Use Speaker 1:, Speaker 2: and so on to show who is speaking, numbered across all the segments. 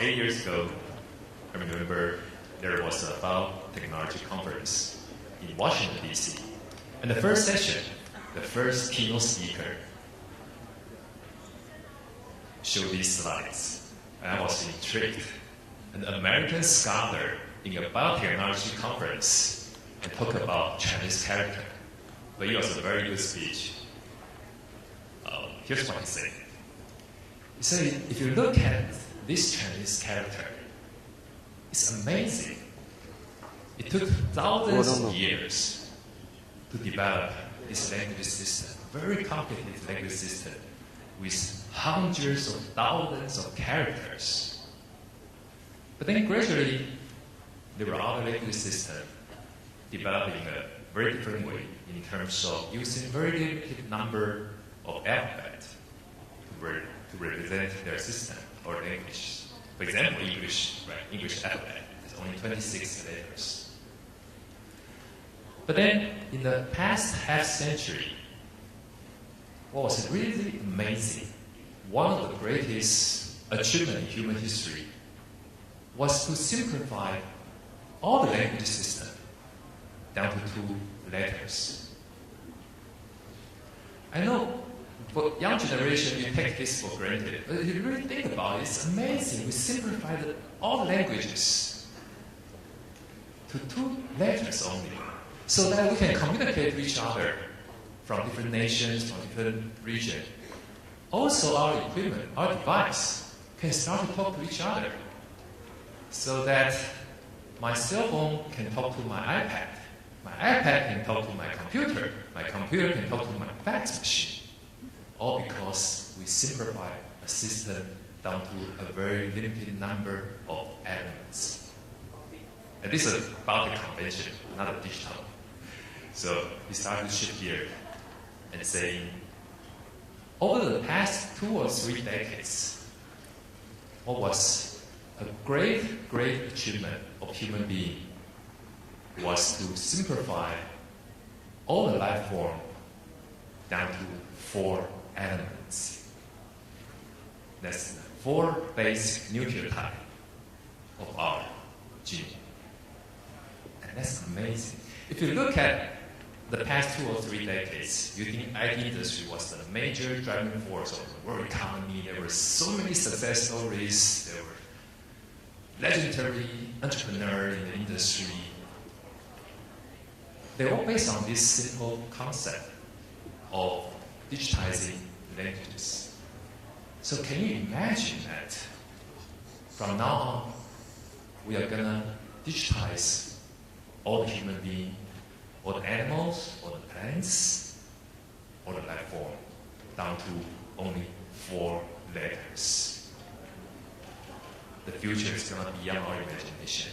Speaker 1: about 8 years ago, I remember there was a biotechnology conference in Washington, D.C. And the first session, the first keynote speaker showed these slides. And I was intrigued. An American scholar in a biotechnology conference and talk about Chinese character. But it was a very good speech. Here's what he said. He said, if you look at this Chinese character, it's amazing. It took thousands of years to develop this language system, very complicated language system with hundreds of thousands of characters. But then gradually, there were other language systems developing a very different way in terms of using very limited number of alphabet to represent their system or language. For example, English, right? English alphabet has only 26 letters. But then, in the past half century, what was really amazing, one of the greatest achievements in human history was to simplify all the language system down to 2 letters. I know for young generation, you take this for granted, but if you really think about it, it's amazing. We simplified all the languages to 2 letters only, so that we can communicate with each other from different nations, from different regions. Also, our equipment, our device, can start to talk to each other, so that my cell phone can talk to my iPad can talk to my computer can talk to my fax machine. All because we simplify a system down to a very limited number of elements. And this is about the convention, not a digital. So we started to shift gear and saying, over the past 2 or 3 decades, what was a great, great achievement of human being was to simplify all the life form down to 4 elements. That's the 4 basic nucleotide of our gene. And that's amazing. If you look at the past 2 or 3 decades, you think IT industry was the major driving force of the world economy. There were so many success stories. There were legendary entrepreneurs in the industry. They're all based on this simple concept of digitizing languages. So can you imagine that from now on, we are going to digitize all the human beings, all the animals, all the plants, all the life form, down to only 4 letters. The future is going to be beyond our imagination.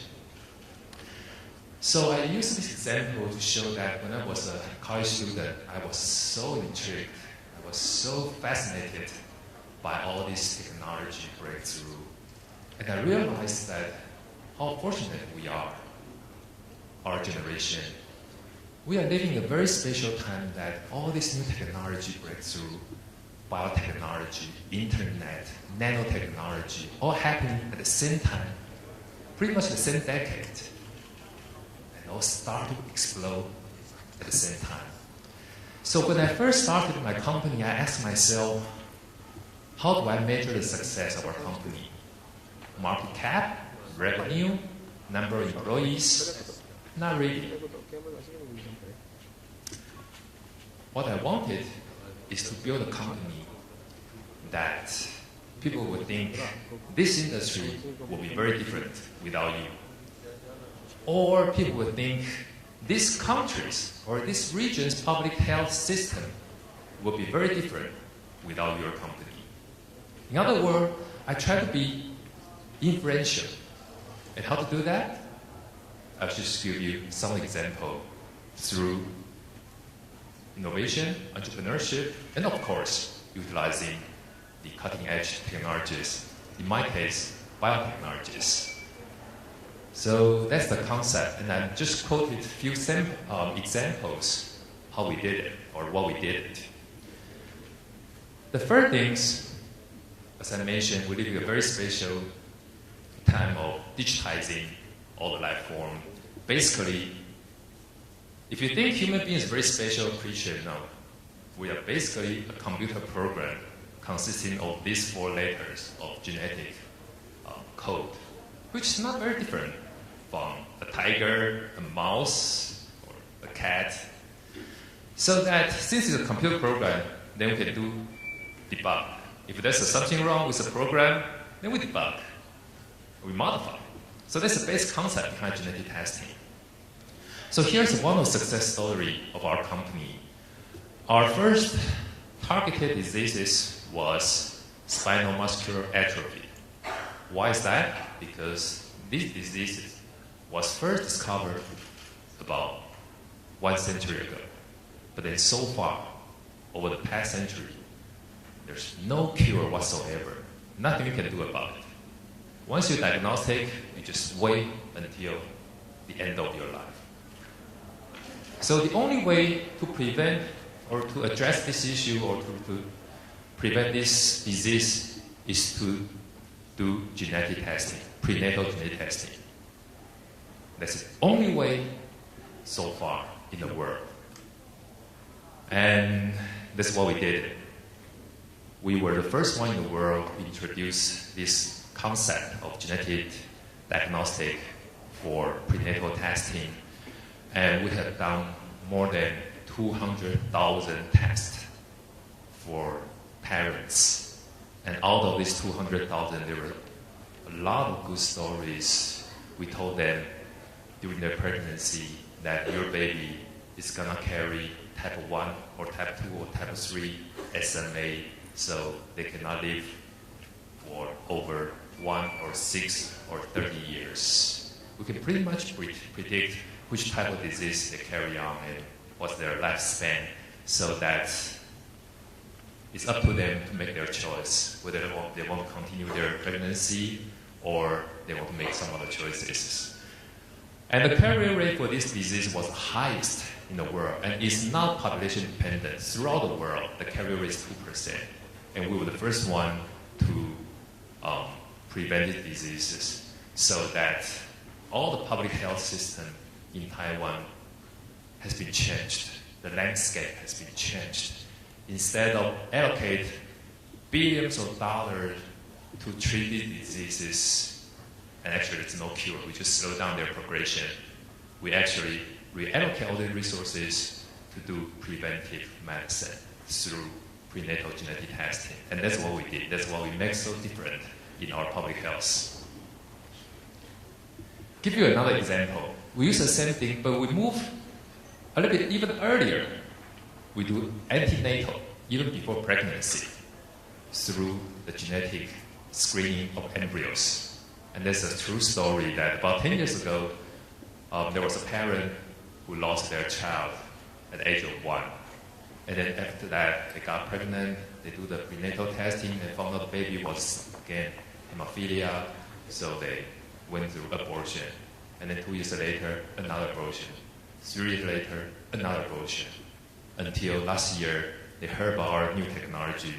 Speaker 1: So I use this example to show that when I was a college student, I was so intrigued, I was so fascinated by all this technology breakthrough. And I realized that how fortunate we are, our generation. We are living a very special time that all this new technology breakthrough, biotechnology, internet, nanotechnology, all happening at the same time, pretty much the same decade. And all start to explode at the same time. So when I first started my company, I asked myself, how do I measure the success of our company? Market cap, revenue, number of employees? Not really. What I wanted is to build a company that people would think this industry will be very different without you. Or people would think this country's or this region's public health system will be very different without your company. In other words, I try to be influential. And how to do that? I'll just give you some example through innovation, entrepreneurship, and of course, utilizing the cutting-edge technologies, in my case, biotechnologies. So that's the concept, and I just quoted a few examples how we did it, or what we did. The first things, as I mentioned, we live in a very special time of digitizing all the life form. Basically, if you think human beings are very special creature, no. We are basically a computer program consisting of these 4 letters of genetic code, which is not very different from a tiger, a mouse, or a cat. So that since it's a computer program, then we can do debug. If there's something wrong with the program, then we debug, we modify. So that's the basic concept behind genetic testing. So here's one of the success story of our company. Our first targeted diseases was spinal muscular atrophy. Why is that? Because this disease was first discovered about 1 century ago. But then so far, over the past century, there's no cure whatsoever. Nothing you can do about it. Once you diagnose it, you just wait until the end of your life. So the only way to prevent or to address this issue or to prevent this disease is to do genetic testing, prenatal genetic testing. That's the only way so far in the world. And that's what we did. We were the first one in the world to introduce this concept of genetic diagnostic for prenatal testing. And we have done more than 200,000 tests for parents. And out of these 200,000, there were a lot of good stories. We told them during their pregnancy that your baby is going to carry type 1 or type 2 or type 3 SMA, so they cannot live for over 1 or 6 or 30 years. We can pretty much predict which type of disease they carry on and what's their lifespan, so that it's up to them to make their choice, whether they want to continue their pregnancy or they want to make some other choices. And the carrier rate for this disease was the highest in the world, and it's not population dependent. Throughout the world, the carrier rate is 2%. And we were the first one to prevent these diseases, so that all the public health system in Taiwan has been changed. The landscape has been changed. Instead of allocate billions of dollars to treat these diseases, and actually there's no cure, we just slow down their progression. We actually reallocate all the resources to do preventive medicine through prenatal genetic testing. And that's what we did. That's what we make so different in our public health. Give you another example. We use the same thing, but we move a little bit even earlier. We do antenatal, even before pregnancy, through the genetic screening of embryos. And that's a true story that about 10 years ago, there was a parent who lost their child at the age of 1. And then after that, they got pregnant, they do the prenatal testing, and found out the baby was, again, hemophilia, so they went through abortion. And then 2 years later, another abortion. 3 years later, another abortion. Until last year, they heard about our new technology.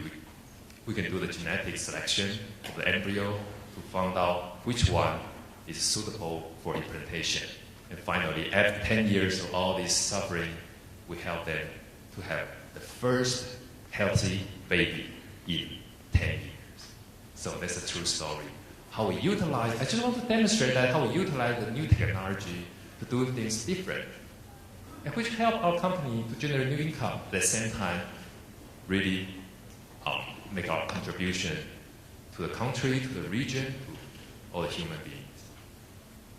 Speaker 1: We can do the genetic selection of the embryo to find out which one is suitable for implantation. And finally, after 10 years of all this suffering, we help them to have the first healthy baby in 10 years. So that's a true story. How we utilize, I just want to demonstrate that how we utilize the new technology to do things different, and which help our company to generate new income at the same time, really make our contribution to the country, to the region, to all the human beings.